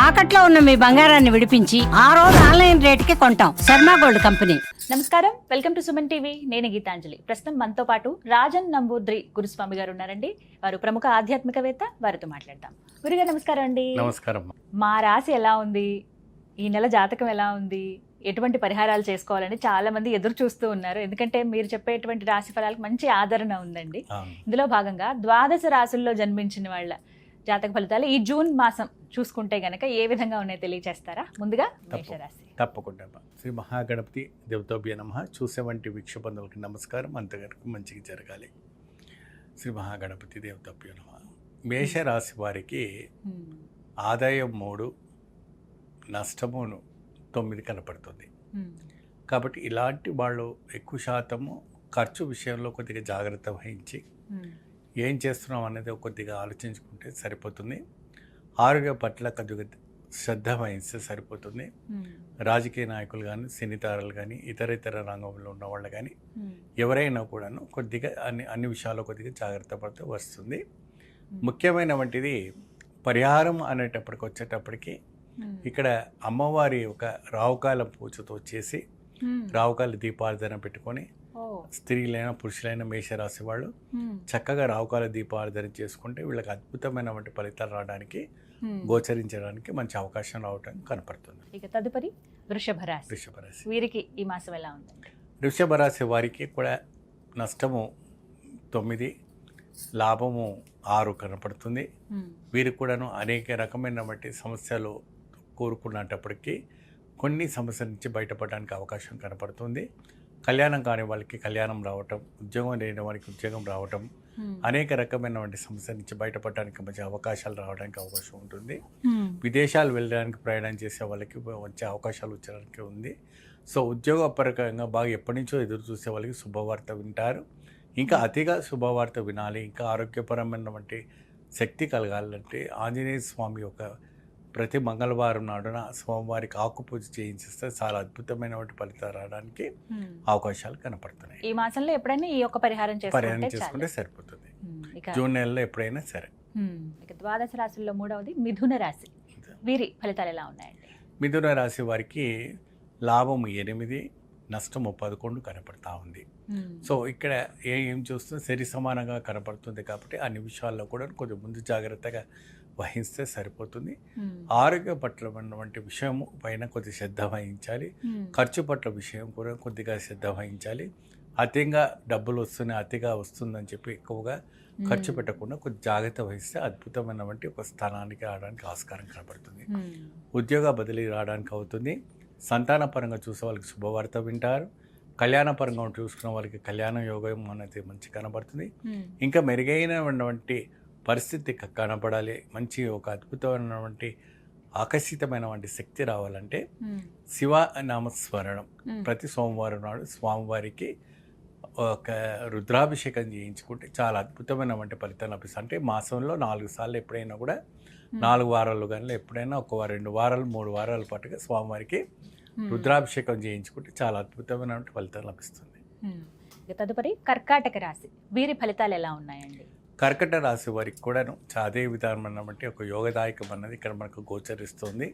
తాకట్లో ఉన్న మీ బంగారాన్ని విడిపించి ఆ రోజు ఆన్లైన్ రేటుకి కొంటాం. Sharma gold company. నమస్కారం, వెల్కమ్ టు సుమన్ టీవీ. నేను గీతాంజలి. ప్రస్తుతం మనతో పాటు రాజన్ నంబూద్రి గురుస్వామి గారు ఉన్నారండి. వారు ప్రముఖ ఆధ్యాత్మికవేత్త. వారితో మాట్లాడదాం. గురుగారు నమస్కారం అండి. నమస్కారం. మా రాశి ఎలా ఉంది, ఈ నెల జాతకం ఎలా ఉంది, ఎటువంటి పరిహారాలు చేసుకోవాలని చాలా మంది ఎదురు చూస్తూ ఉన్నారు. ఎందుకంటే మీరు చెప్పేటువంటి రాశి ఫలాలకు మంచి ఆదరణ ఉందండి. ఇందులో భాగంగా ద్వాదశ రాశుల్లో జన్మించిన వాళ్ళ జాతక ఫలితాలు ఈ జూన్ మాసం చూసుకుంటే గనక ఏ విధంగా ఉన్నాయో తెలియజేస్తారా? ముందుగా మేషరాశి. తప్పకుండా. శ్రీ మహాగణపతి దేవతాభ్య నమః. చూసేవంటి వీక్షబంధువులకి నమస్కారం. అంతవరకు మంచిగా జరగాలి. శ్రీ మహాగణపతి దేవతాభ్య నమః. మేషరాశి వారికి ఆదాయం 3, నష్టము 9 కనపడుతుంది. కాబట్టి ఇలాంటి వాళ్ళు ఎక్కువ శాతము ఖర్చు విషయంలో కొద్దిగా జాగ్రత్త వహించి ఏం చేస్తున్నాం అనేది కొద్దిగా ఆలోచించుకుంటే సరిపోతుంది. ఆరోగ్య పట్ల కొద్దిగా శ్రద్ధ వహిస్తే సరిపోతుంది. రాజకీయ నాయకులు కానీ, సినీ తారలు కానీ, ఇతర రంగంలో ఉన్న వాళ్ళు కానీ ఎవరైనా కూడాను కొద్దిగా అన్ని విషయాల్లో కొద్దిగా జాగ్రత్త పడితే వస్తుంది. ముఖ్యమైన వంటిది పరిహారం అనేటప్పటికి వచ్చేటప్పటికి ఇక్కడ అమ్మవారి ఒక రావుకాల పూజతో చేసి రావుకాల దీపారాధన పెట్టుకొని స్త్రీలైన పురుషులైన మేషరాశి వాళ్ళు చక్కగా రావుకాల దీపారాధన చేసుకుంటే వీళ్ళకి అద్భుతమైనటువంటి ఫలితాలు రావడానికి, గోచరించడానికి మంచి అవకాశం రావడానికి కనపడుతుంది. ఇక తదుపరి వృషభ రాశి. వీరికి ఈ మాసం ఎలా ఉంది? వృషభ రాశి వారికి కూడా నష్టము 9, లాభము 6 కనపడుతుంది. వీరికి కూడాను అనేక రకమైనటువంటి సమస్యలు కోరుకున్నప్పటికీ కొన్ని సమస్యల నుంచి బయటపడడానికి అవకాశం కనపడుతుంది. కళ్యాణం కాని వాళ్ళకి కళ్యాణం రావటం, ఉద్యోగం లేని వారికి ఉద్యోగం రావటం, అనేక రకమైనటువంటి సమస్యల నుంచి బయటపడడానికి మంచి అవకాశాలు రావడానికి అవకాశం ఉంటుంది. విదేశాలు వెళ్ళడానికి ప్రయాణం చేసే వాళ్ళకి వచ్చే అవకాశాలు వచ్చడానికి ఉంది. సో ఉద్యోగపరంగా బాగా ఎప్పటి నుంచో ఎదురు చూసే వాళ్ళకి శుభవార్త వింటారు. ఇంకా అతిగా శుభవార్త వినాలి, ఇంకా ఆరోగ్యపరమైనటువంటి శక్తి కలగాలంటే ఆంజనేయ స్వామి యొక్క ప్రతి మంగళవారం నాడున స్వామివారికి ఆకు పూజ చేయించేస్తే చాలా అద్భుతమైనటువంటి ఫలితాలు రావడానికి అవకాశాలు కనపడుతున్నాయి. ఈ మాసంలో ఎప్పుడైనా ఈ యొక్క పరిహారం చేసుకుంటే సరిపోతుంది. జూన్ నెలలో ఎప్పుడైనా సరే. ఇక ద్వాదశ రాశుల్లో 3వది మిథున రాశి. వీరి ఫలితాలు ఎలా ఉన్నాయండి? మిథున రాశి వారికి లాభం 8, నష్టము 11 కనపడతా ఉంది. సో ఇక్కడ ఏం చూస్తే సరి సమానంగా కనపడుతుంది. కాబట్టి అన్ని విషయాల్లో కూడా కొద్దిగా ముందు జాగ్రత్తగా వహిస్తే సరిపోతుంది. ఆరోగ్య పట్ల ఉన్నటువంటి విషయం పైన కొద్ది శ్రద్ధ వహించాలి. ఖర్చు పట్ల విషయం కూడా కొద్దిగా శ్రద్ధ వహించాలి. అతిగా డబ్బులు వస్తున్నాయి, అతిగా వస్తుందని చెప్పి ఎక్కువగా ఖర్చు పెట్టకుండా కొద్ది జాగ్రత్త వహిస్తే అద్భుతమైనటువంటి ఒక స్థానానికి రావడానికి ఆస్కారం కనపడుతుంది. ఉద్యోగ బదిలీ రావడానికి అవుతుంది. సంతాన పరంగా చూసే వాళ్ళకి శుభవార్త వింటారు. కళ్యాణ పరంగా చూసుకున్న వాళ్ళకి కళ్యాణ యోగం అనేది మంచి కనబడుతుంది. ఇంకా మెరుగైనటువంటి పరిస్థితి కనపడాలి, మంచి ఒక అద్భుతమైనటువంటి ఆకర్షితమైనటువంటి శక్తి రావాలంటే శివ నామస్మరణం ప్రతి సోమవారం నాడు స్వామివారికి ఒక రుద్రాభిషేకం చేయించుకుంటే చాలా అద్భుతమైనటువంటి ఫలితాలు లభిస్తాయి. అంటే మాసంలో 4 సార్లు ఎప్పుడైనా కూడా 4 వారాలు కానీ ఎప్పుడైనా 2 వారాలు 3 వారాల పాటుగా స్వామివారికి రుద్రాభిషేకం చేయించుకుంటే చాలా అద్భుతమైనటువంటి ఫలితాలు లభిస్తుంది. తదుపరి కర్కాటక రాశి. వీరి ఫలితాలు ఎలా ఉన్నాయండి? కర్కట రాశి వారికి కూడాను అదే విధానం బట్టి ఒక యోగదాయకం అన్నది ఇక్కడ మనకు గోచరిస్తుంది.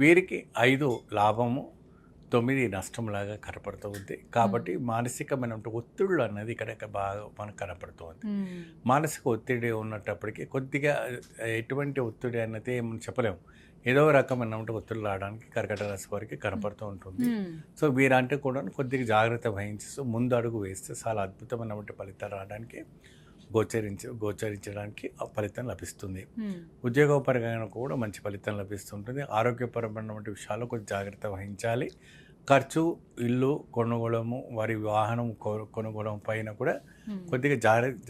వీరికి 5 లాభము 9 నష్టంలాగా కనపడుతుంది. కాబట్టి మానసికమైన ఒత్తిళ్ళు అన్నది ఇక్కడ బాగా మనకు కనపడుతుంది. మానసిక ఒత్తిడి ఉన్నప్పటికీ కొద్దిగా ఎటువంటి ఒత్తిడి అన్నది మనం చెప్పలేము. ఏదో రకమైన ఒత్తిళ్ళు రావడానికి కర్కట రాశి వారికి కనపడుతూ ఉంటుంది. సో వీరంటే కూడా కొద్దిగా జాగ్రత్త వహించి ముందు అడుగు వేస్తే చాలా అద్భుతమైనటువంటి ఫలితాలు రావడానికి గోచరించడానికి ఫలితం లభిస్తుంది. ఉద్యోగపరంగా కూడా మంచి ఫలితం లభిస్తుంటుంది. ఆరోగ్యపరమైనటువంటి విషయాల్లో కొంచెం జాగ్రత్త వహించాలి. ఖర్చు, ఇల్లు కొనుగోళము, వారి వాహనం కొనుగోళం పైన కూడా కొద్దిగా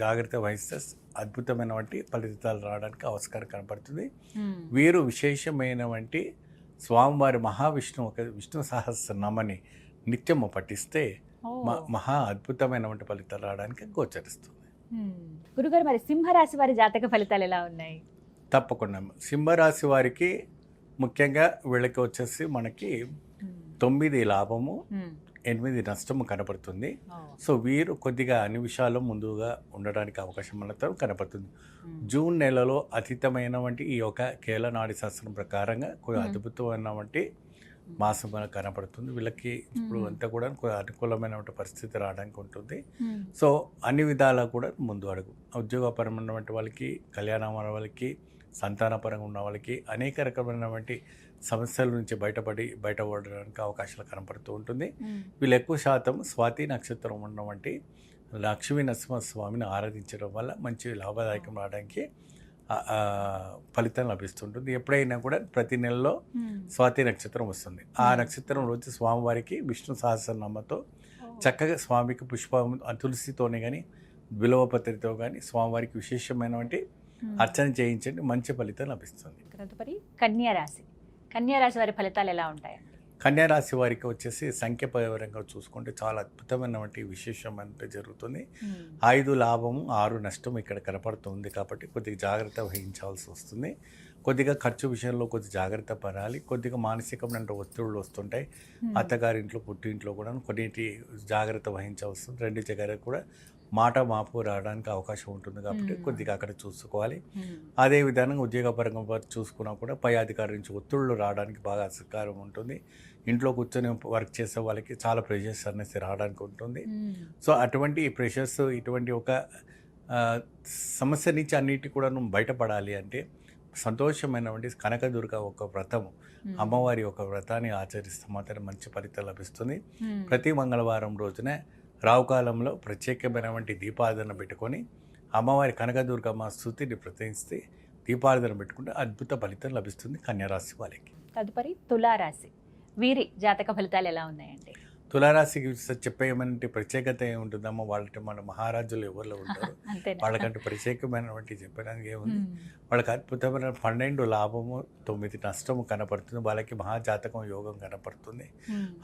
జాగ్రత్త వహిస్తే అద్భుతమైనటువంటి ఫలితాలు రావడానికి ఆస్కారం కనపడుతుంది. వీరు విశేషమైనటువంటి స్వామివారి విష్ణు సహస్రనామాన్ని నిత్యము పఠిస్తే మహా అద్భుతమైనటువంటి ఫలితాలు రావడానికి గోచరిస్తుంది. గురుగారు, మరి సింహరాశి వారి జాతక ఫలితాలు ఎలా ఉన్నాయి? తప్పకుండా. సింహరాశి వారికి ముఖ్యంగా వీళ్ళకి వచ్చేసి మనకి 9 లాభము 8 నష్టము కనపడుతుంది. సో వీరు కొద్దిగా అన్ని విషయాల్లో ముందుగా ఉండడానికి అవకాశం మాత్రం కనపడుతుంది. జూన్ నెలలో అతీతమైనటువంటి ఈ యొక్క కేలనాడి శాస్త్రం ప్రకారంగా కొద్దిగా అద్భుతమైనటువంటి మాసం మనకు కనపడుతుంది. వీళ్ళకి ఇప్పుడు అంతా కూడా కొద్దిగా అనుకూలమైనటువంటి పరిస్థితి రావడానికి ఉంటుంది. సో అన్ని విధాలా కూడా ముందు అడుగు. ఉద్యోగపరమైనటువంటి వాళ్ళకి, కళ్యాణమైన వాళ్ళకి, సంతానపరంగా ఉన్న వాళ్ళకి అనేక రకమైనటువంటి సమస్యల నుంచి బయటపడడానికి అవకాశాలు కనపడుతూ ఉంటుంది. వీళ్ళు ఎక్కువ శాతం స్వాతి నక్షత్రం ఉన్నటువంటి లక్ష్మీ నరసింహస్వామిని ఆరాధించడం వల్ల మంచి లాభదాయకం రావడానికి ఫలితం లభిస్తుంటుంది. ఎప్పుడైనా కూడా ప్రతి నెలలో స్వాతి నక్షత్రం వస్తుంది. ఆ నక్షత్రం రోజు స్వామివారికి విష్ణు సహస్రనామంతో చక్కగా స్వామికి పుష్పం తులసితోనే కానీ బిల్వపత్రితో కానీ స్వామివారికి విశేషమైనటువంటి అర్చన చేయించండి, మంచి ఫలితం లభిస్తుంది. తదుపరి కన్యారాశి. కన్యారాశి వారి ఫలితాలు ఎలా ఉంటాయండి? కన్యారాశి వారికి వచ్చేసి సంఖ్యపరంగా చూసుకుంటే చాలా అద్భుతమైనటువంటి విశేషం అంటే జరుగుతుంది. 5 లాభము 6 నష్టం ఇక్కడ కనపడుతుంది కాబట్టి కొద్దిగా జాగ్రత్త వహించాల్సి వస్తుంది. కొద్దిగా ఖర్చు విషయంలో కొద్దిగా జాగ్రత్త పడాలి. కొద్దిగా మానసికమైన ఒత్తిడులు వస్తుంటాయి. అత్తగారింట్లో పుట్టింట్లో కూడా కొన్నిటి జాగ్రత్త వహించాల్సి వస్తుంది. రెండు జగరకు కూడా మాట మాపు రావడానికి అవకాశం ఉంటుంది కాబట్టి కొద్దిగా అక్కడ చూసుకోవాలి. అదే విధంగా ఉద్యోగపరంగా చూసుకున్నా కూడా పై అధికారి నుంచి ఒత్తిళ్ళు రావడానికి బాగా ఆస్కారం ఉంటుంది. ఇంట్లో కూర్చొని వర్క్ చేసే వాళ్ళకి చాలా ప్రెషర్స్ అనేసి రావడానికి ఉంటుంది. సో అటువంటి ప్రెషర్స్, ఇటువంటి ఒక సమస్య నుంచి అన్నిటి కూడా బయటపడాలి అంటే సంతోషమైనటువంటి కనకదుర్గ ఒక వ్రతము, అమ్మవారి ఒక వ్రతాన్ని ఆచరిస్తే మాత్రం మంచి ఫలితం లభిస్తుంది. ప్రతి మంగళవారం రోజున రావుకాలంలో ప్రత్యేకమైనటువంటి దీపారాధన పెట్టుకొని అమ్మవారి కనకదుర్గమ్మ స్తుతిని ప్రతిస్తే దీపారాధన పెట్టుకుంటే అద్భుత ఫలితం లభిస్తుంది కన్యారాశి వాళ్ళకి. తదుపరి తులారాశి. వీరి జాతక ఫలితాలు ఎలా ఉన్నాయండి? తులారాశికి చెప్పేయమంటే ప్రత్యేకత ఏముంటుందమ్మా, వాళ్ళకి మన మహారాజులు ఎవరిలో ఉంటారు, వాళ్ళకంటే ప్రత్యేకమైనటువంటి చెప్పడానికి ఏముంది. వాళ్ళకి అద్భుతమైన 12 లాభము 9 నష్టము కనపడుతుంది. వాళ్ళకి మహాజాతకం యోగం కనపడుతుంది.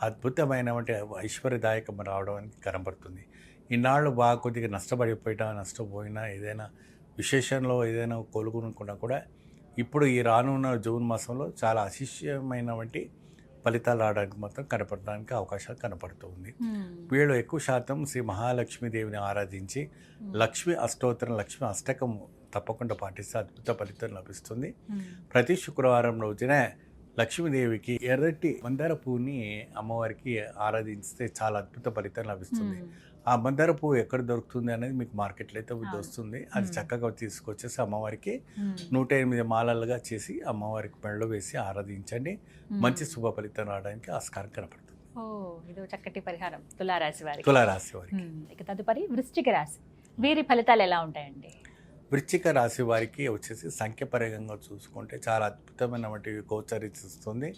అద్భుతమైనటువంటి ఐశ్వర్యదాయకం రావడం కనపడుతుంది. ఇన్నాళ్ళు బాగా కొద్దిగా నష్టపోయినా ఏదైనా విశేషంలో ఏదైనా కొలుగునుకున్నా కూడా ఇప్పుడు ఈ రానున్న జూన్ మాసంలో చాలా అశిష్యమైనటువంటి ఫలితాలు రావడానికి మాత్రం కనపడడానికి అవకాశాలు కనపడుతుంది. వీళ్ళు ఎక్కువ శాతం శ్రీ మహాలక్ష్మీదేవిని ఆరాధించి లక్ష్మీ అష్టోత్తరం, లక్ష్మీ అష్టకం తప్పకుండా పాటిస్తే అద్భుత ఫలితం లభిస్తుంది. ప్రతి శుక్రవారం రోజున లక్ష్మీదేవికి ఎర్రటి మందార పువ్వుని అమ్మవారికి ఆరాధిస్తే చాలా అద్భుత ఫలితం లభిస్తుంది. ఆ మందార పువ్వు ఎక్కడ దొరుకుతుంది అనేది మీకు మార్కెట్లో అయితే వస్తుంది. అది చక్కగా తీసుకొచ్చేసి అమ్మవారికి 108 మాలలుగా చేసి అమ్మవారికి మెడలో వేసి ఆరాధించండి. మంచి శుభ ఫలితం రావడానికి ఆస్కారం కనపడుతుంది. ఇది చక్కటి పరిహారం తులారాశి వారికి. ఇక తదుపరి వృశ్చిక రాశి. వీరి ఫలితాలు ఎలా ఉంటాయండి? వృశ్చిక రాశి వారికి వచ్చేసి సంఖ్యపరంగా చూసుకుంటే చాలా అద్భుతమైనటువంటి గోచరిస్తుంది.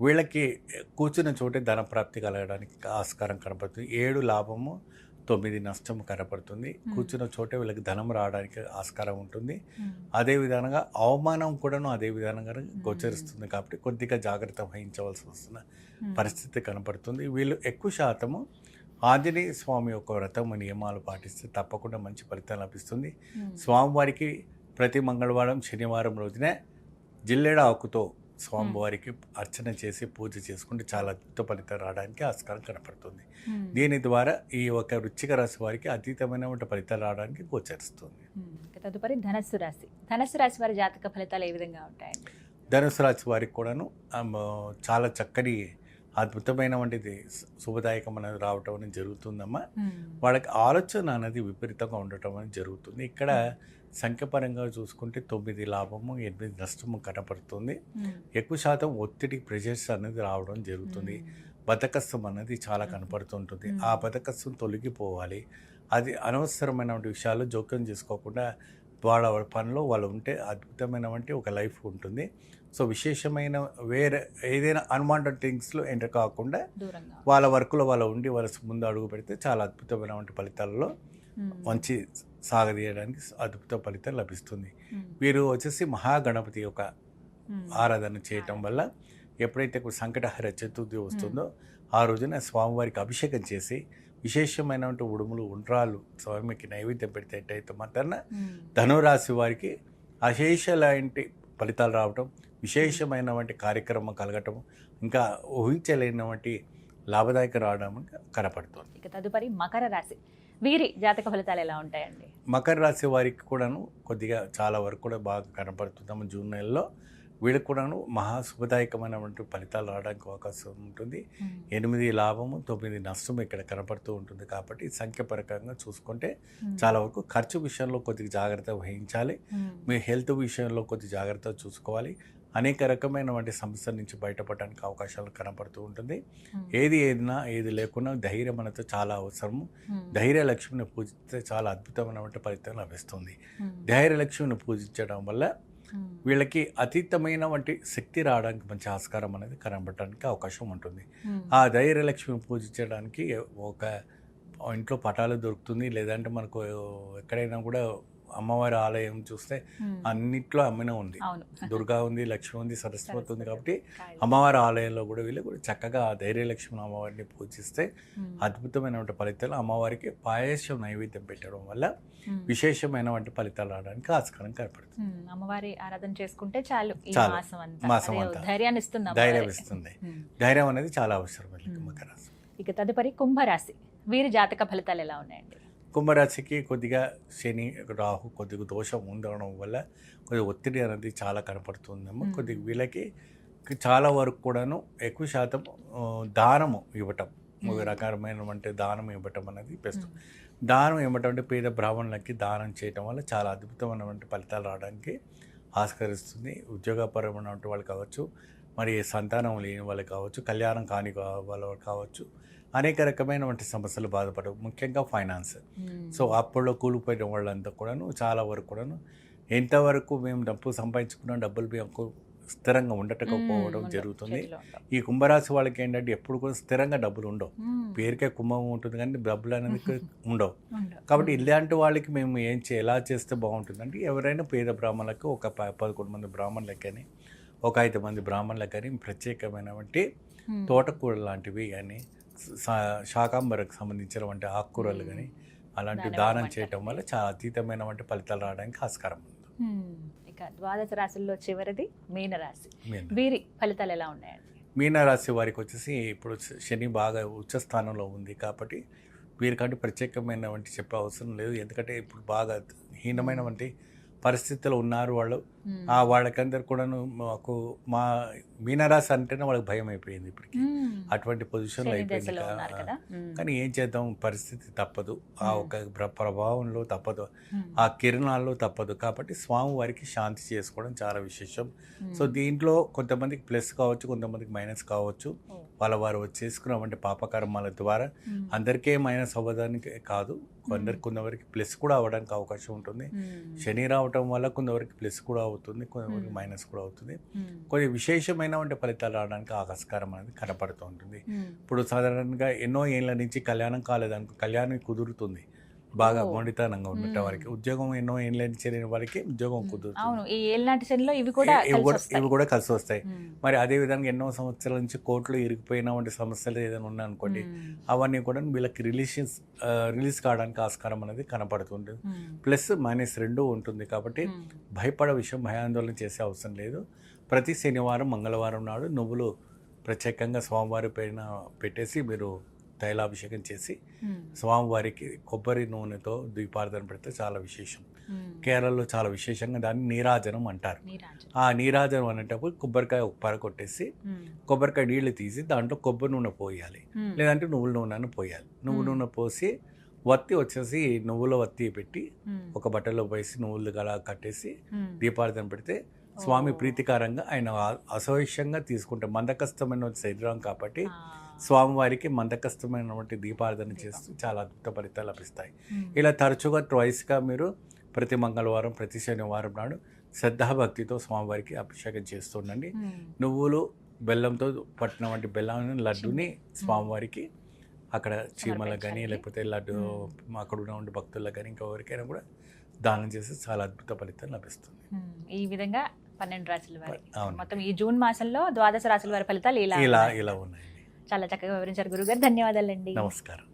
వీళ్ళకి కూర్చున్న చోటే ధన ప్రాప్తి కలగడానికి ఆస్కారం కనపడుతుంది. 7 లాభము 9 నష్టం కనపడుతుంది. కూర్చున్న చోటే వీళ్ళకి ధనం రావడానికి ఆస్కారం ఉంటుంది. అదే విధంగా అవమానం కూడాను అదే విధంగా గోచరిస్తుంది కాబట్టి కొద్దిగా జాగ్రత్త వహించవలసి వస్తున్న పరిస్థితి కనపడుతుంది. వీళ్ళు ఎక్కువ శాతము ఆంజనేయ స్వామి యొక్క వ్రతం నియమాలు పాటిస్తే తప్పకుండా మంచి ఫలితం లభిస్తుంది. స్వామివారికి ప్రతి మంగళవారం, శనివారం రోజున జిల్లేడ ఆకుతో స్వామివారికి అర్చన చేసి పూజ చేసుకుంటే చాలా అద్భుత ఫలితం రావడానికి ఆస్కారం కనపడుతుంది. దీని ద్వారా ఈ ఒక వృశ్చిక రాశి వారికి అతీతమైన ఫలితాలు రావడానికి గోచరిస్తుంది. తదుపరి ధనస్సు రాశి. ధనస్సు రాశి వారి జాతక ఫలితాలు ఏ విధంగా ఉంటాయండి? ధనుసు రాశి వారికి కూడాను చాలా చక్కని అద్భుతమైనటువంటిది శుభదాయకం అనేది రావటం అనేది జరుగుతుందమ్మా. వాళ్ళకి ఆలోచన అనేది విపరీతంగా ఉండటం అనేది జరుగుతుంది. ఇక్కడ సంఖ్యపరంగా చూసుకుంటే 9 లాభము 8 నష్టము కనపడుతుంది. ఎక్కువ శాతం ఒత్తిడి, ప్రెషర్స్ అనేది రావడం జరుగుతుంది. బతకస్తం అనేది చాలా కనపడుతుంటుంది. ఆ బతకస్తం తొలగిపోవాలి. అది అనవసరమైన విషయాలు జోక్యం చేసుకోకుండా వాళ్ళ పనిలో వాళ్ళు ఉంటే అద్భుతమైనటువంటి ఒక లైఫ్ ఉంటుంది. సో విశేషమైన వేరే ఏదైనా అన్వాంటెడ్ థింగ్స్లో ఎంటర్ కాకుండా వాళ్ళ వర్క్లో వాళ్ళు ఉండి వాళ్ళ ముందు అడుగు పెడితే చాలా అద్భుతమైనటువంటి ఫలితాలలో మంచి సాగదీయడానికి అద్భుత ఫలితం లభిస్తుంది. వీరు వచ్చేసి మహాగణపతి యొక్క ఆరాధన చేయటం వల్ల ఎప్పుడైతే సంకటహర చతుర్థి వస్తుందో ఆ రోజున స్వామివారికి అభిషేకం చేసి విశేషమైనటువంటి ఉడుములు, ఉండ్రాలు స్వామికి నైవేద్యం పెడితే ఎట్టయితే మాత్రాన ధనురాశి వారికి అశేషలాంటి ఫలితాలు రావటం, విశేషమైనటువంటి కార్యక్రమం కలగటం, ఇంకా ఊహించలేనటువంటి లాభదాయక రావడం కనపడుతుంది. ఇక తదుపరి మకర రాశి, వీరి జాతక ఫలితాలు ఎలా ఉంటాయండి? మకర రాశి వారికి కూడాను కొద్దిగా చాలా వరకు కూడా బాగా కనపడుతుందాము. జూన్ నెలలో వీళ్ళకి కూడాను మహా శుభదాయకమైనటువంటి ఫలితాలు రావడానికి అవకాశం ఉంటుంది. 8 లాభము 9 నష్టం ఇక్కడ కనపడుతూ ఉంటుంది. కాబట్టి సంఖ్యాపరంగా చూసుకుంటే చాలా వరకు ఖర్చు విషయంలో కొద్దిగా జాగ్రత్త వహించాలి. మీ హెల్త్ విషయంలో కొద్దిగా జాగ్రత్త చూసుకోవాలి. అనేక రకమైనటువంటి సమస్యల నుంచి బయటపడడానికి అవకాశాలు కనపడుతూ ఉంటుంది. ఏది లేకున్నా ధైర్యం అనేది చాలా అవసరము. ధైర్య లక్ష్మిని పూజిస్తే చాలా అద్భుతమైనటువంటి ఫలితం లభిస్తుంది. ధైర్య లక్ష్మిని పూజించడం వల్ల వీళ్ళకి అతీతమైనటువంటి శక్తి రావడానికి మంచి ఆస్కారం అనేది కనబడటానికి అవకాశం ఉంటుంది. ఆ ధైర్య లక్ష్మిని పూజించడానికి ఒక ఇంట్లో పటాలు దొరుకుతుంది. లేదంటే మనకు ఎక్కడైనా కూడా అమ్మవారి ఆలయం చూస్తే అన్నిట్లో అమ్మిన ఉంది. దుర్గా ఉంది, లక్ష్మి ఉంది, సరస్వతి ఉంది. కాబట్టి అమ్మవారి ఆలయంలో కూడా వీళ్ళు కూడా చక్కగా ఆ ధైర్యలక్ష్మి అమ్మవారిని పూజిస్తే అద్భుతమైనటువంటి ఫలితాలు, అమ్మవారికి పాయసం నైవేద్యం పెట్టడం వల్ల విశేషమైనటువంటి ఫలితాలు రావడానికి ఆస్కారం కనపడుతుంది. అమ్మవారి ఆరాధన చేసుకుంటే చాలు, మాసం అంతా ధైర్యం ఇస్తుంది. ధైర్యం అనేది చాలా అవసరం మకర రాశి. ఇక తదుపరి కుంభరాశి, వీరి జాతక ఫలితాలు ఎలా ఉన్నాయండి? కుంభరాశికి కొద్దిగా శని రాహు కొద్దిగా దోషం ఉండడం వల్ల కొద్దిగా ఒత్తిడి అనేది చాలా కనపడుతుందేమో. కొద్దిగా వీళ్ళకి చాలా వరకు కూడాను ఎక్కువ శాతం దానము ఇవ్వటం, ఒక రకమైనటువంటి దానం ఇవ్వటం అనేది బెస్ట్. దానం ఇవ్వటం అంటే పేద బ్రాహ్మణులకి దానం చేయటం వల్ల చాలా అద్భుతమైనటువంటి ఫలితాలు రావడానికి ఆస్కరిస్తుంది. ఉద్యోగపరమైనటువంటి వాళ్ళు కావచ్చు, మరి సంతానం లేని వాళ్ళు కావచ్చు, కళ్యాణం కాని వాళ్ళు కావచ్చు, అనేక రకమైనటువంటి సమస్యలు బాధపడవు, ముఖ్యంగా ఫైనాన్స్. సో అప్పుల్లో కూలిపోయిన వాళ్ళంతా కూడాను చాలా వరకు కూడాను ఎంతవరకు మేము డబ్బు సంపాదించుకున్న డబ్బులు మేము స్థిరంగా ఉండటకపోవడం జరుగుతుంది. ఈ కుంభరాశి వాళ్ళకి ఏంటంటే ఎప్పుడు కూడా స్థిరంగా డబ్బులు ఉండవు. పేరుకే కుంభం ఉంటుంది కానీ డబ్బులు అనేది ఉండవు. కాబట్టి ఇలాంటి వాళ్ళకి మేము ఎలా చేస్తే బాగుంటుందంటే, ఎవరైనా పేద బ్రాహ్మణులకు ఒక 11 మంది బ్రాహ్మణులకు కానీ, ఒక 5 మంది బ్రాహ్మణులకు కానీ ప్రత్యేకమైనటువంటి తోటకూర లాంటివి కానీ, శాకాంబరకు సంబంధించినటువంటి ఆకుకూరలు కానీ అలాంటివి దానం చేయటం వల్ల చాలా అతీతమైనటువంటి ఫలితాలు రావడానికి ఆస్కారం ఉంది. ఇక ద్వాదశ రాశుల్లో చివరిది మీనరాశి, వీరి ఫలితాలు ఎలా ఉన్నాయండి? మీనరాశి వారికి వచ్చేసి ఇప్పుడు శని బాగా ఉచ్చ స్థానంలో ఉంది. కాబట్టి వీరికంటే ప్రత్యేకమైనటువంటి చెప్పే అవసరం లేదు. ఎందుకంటే ఇప్పుడు బాగా హీనమైనటువంటి పరిస్థితుల్లో ఉన్నారు వాళ్ళు. వాళ్ళకందరు కూడాను మాకు మా మీనరాశి అంటేనే వాళ్ళకి భయం అయిపోయింది ఇప్పటికి. అటువంటి పొజిషన్లో అయిపోయింది. కానీ ఏం చేద్దాం, పరిస్థితి తప్పదు. ఆ ఒక ప్రభావంలో తప్పదు, ఆ కిరణాల్లో తప్పదు. కాబట్టి స్వామి వారికి శాంతి చేసుకోవడం చాలా విశేషం. సో దీంట్లో కొంతమందికి ప్లస్ కావచ్చు, కొంతమందికి మైనస్ కావచ్చు. వారు చేసుకున్నామంటే పాపకర్మాల ద్వారా అందరికీ మైనస్ అవ్వడానికి కాదు, కొంతవరకు ప్లస్ కూడా అవ్వడానికి అవకాశం ఉంటుంది. శని రావటం వల్ల కొంతవరకు ప్లస్ కూడా అవుతుంది, కొంతవరకు మైనస్ కూడా అవుతుంది. కొన్ని విశేషమైనటువంటి ఫలితాలు రావడానికి ఆస్కారం అనేది కనపడుతూ ఉంటుంది. ఇప్పుడు సాధారణంగా ఎన్నో ఏళ్ళ నుంచి కళ్యాణం కాలేదనుకో, కళ్యాణం కుదురుతుంది బాగా మొండితనంగా ఉండట వారికి. ఉద్యోగం ఎన్నో ఏళ్ళ నుంచి చేరిన వారికి ఉద్యోగం కుదురుతుంది. ఇవి కూడా కలిసి వస్తాయి. మరి అదే విధంగా ఎన్నో సంవత్సరాల నుంచి కోర్టులో ఇరిగిపోయిన వంటి సమస్యలు ఏదైనా ఉన్నాయనుకోండి, అవన్నీ కూడా వీళ్ళకి రిలీజ్ కావడానికి ఆస్కారం అనేది కనపడుతుంది. ప్లస్ మైనస్ రెండూ ఉంటుంది. కాబట్టి భయపడే విషయం, భయాందోళన చేసే అవసరం లేదు. ప్రతి శనివారం మంగళవారం నాడు నువ్వులు ప్రత్యేకంగా స్వామివారి పైన పెట్టేసి మీరు తైలాభిషేకం చేసి స్వామివారికి కొబ్బరి నూనెతో దీపారాధన పెడితే చాలా విశేషం. కేరళలో చాలా విశేషంగా దాన్ని నీరాజనం అంటారు. ఆ నీరాజనం అనేటప్పుడు కొబ్బరికాయ ఉప్పార కొట్టేసి కొబ్బరికాయ నీళ్లు తీసి దాంట్లో కొబ్బరి నూనె పోయాలి, లేదంటే నువ్వుల నూనెను పోయాలి. నువ్వుల నూనె పోసి వత్తి వచ్చేసి నువ్వుల వత్తి పెట్టి ఒక బట్టలో వేసి నువ్వులు గలా కట్టేసి దీపారాధన పెడితే స్వామి ప్రీతికారంగా ఆయన అసహ్యంగా తీసుకుంటే, మందకస్తమైన శరీరం కాబట్టి స్వామివారికి మందకస్తమైనటువంటి దీపారాధన చేస్తూ చాలా అద్భుత ఫలితాలు లభిస్తాయి. ఇలా తరచుగా ట్వైస్గా మీరు ప్రతి మంగళవారం, ప్రతి శనివారం నాడు శ్రద్ధాభక్తితో స్వామివారికి అభిషేకం చేస్తుండండి. నువ్వులు బెల్లంతో పట్టిన వంటి బెల్లం లడ్డుని స్వామివారికి అక్కడ చీమలకు కానీ, లేకపోతే లడ్డు అక్కడ ఉన్న భక్తులకు కానీ, ఇంకెవరికైనా కూడా దానం చేసి చాలా అద్భుత ఫలితం లభిస్తుంది. ఈ విధంగా 12 రాశుల వారి మొత్తం ఈ జూన్ మాసంలో ద్వాదశ రాశుల వారి ఫలితాలు ఇలా ఉన్నాయి. చాలా చక్కగా వివరించారు గురుగారు. ధన్యవాదాలండి. నమస్కారం.